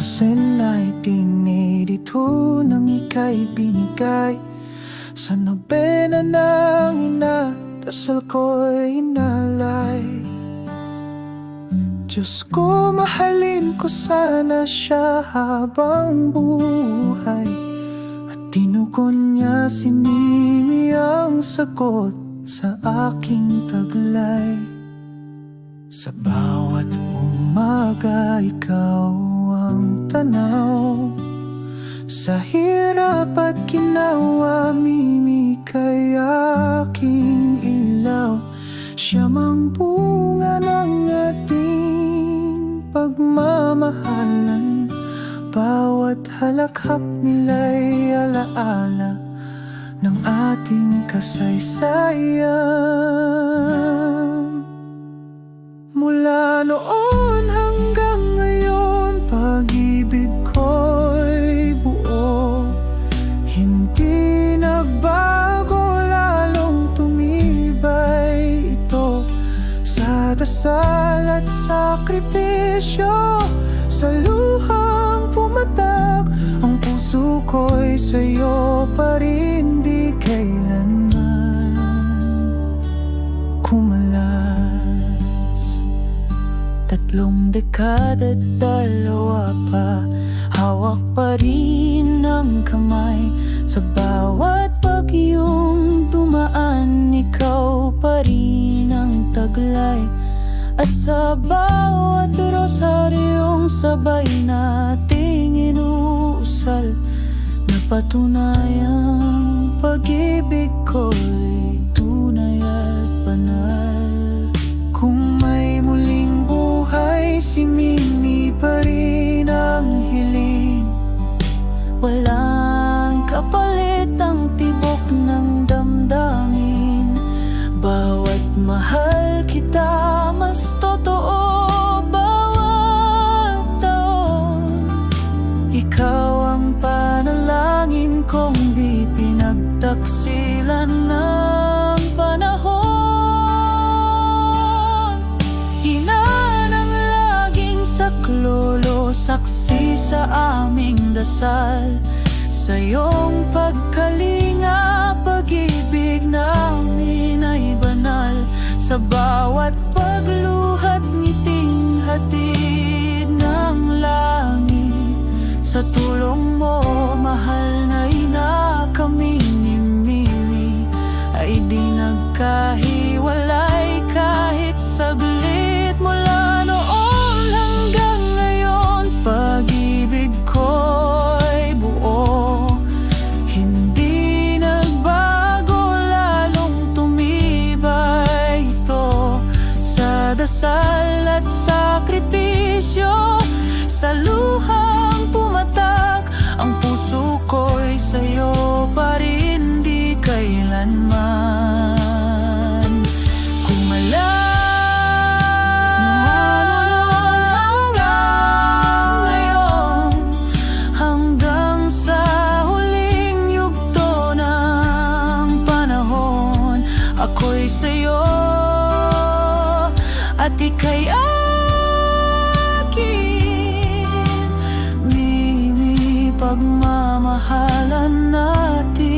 pansin ay dinidito nang ika'y binigay sa nobena ng ina, dasal ko'y inalay. Diyos ko, mahalin ko sana siya habang buhay, at tinugon niya si Mimi ang sagot sa aking taglay. Sa bawat umaga ikaw ang tanaw, sa hirap at ginawa, Mimi kay aking ilaw. Siya mang bunga ng ating pagmamahalan, bawat halakhak nila'y alaala ng ating kasaysayan. Mula noon hanggang ngayon, pag-ibig ko'y buo, hindi nagbago, lalong tumibay ito. Sa dasal at sakripisyo, sa luhang pumatak, ang puso ko'y sa'yo pa rin, di kailanman kumalas. 3 dekada, 2 pa, hawak pa rin ang kamay. Sa bawat bagyong dumaan, ikaw pa rin ang taglay. At sa bawat rosaryong sabay nating inuusal, napatunayang pag-ibig ko'y tunay at banal. Kung may muling buhay, si Mimi pa rin ang hiling. Walang kapalit ang tibok ng damdamin. Bawat mahal kita, mas totoo bawat taon. Ikaw ang panalangin kong di pinagtaksilan ng panahon. Hinanang laging saklolo, saksi sa aming dasal. Sa iyong pagkalinga, pag-ibig namin ay banal. Sa bawat pagluhat, ngiting hatid ng langit. Sa tulong mo, mahal na ina, kami ni Mimi ay di nagkahiwalay kahit saglit. Mula noon hanggang ngayon, pag-ibig ko'y buo, hindi nagbago, lalong tumibay ito. Sa dasal at sakripisyo, sa luhang pumatak, ang puso ko'y sa'yo pa rin, di kailanman kumalas. Hanggang sa huling yugto ng panahon, ako'y sa'yo at ika'y akin. Mimi, pagmamahalan natin.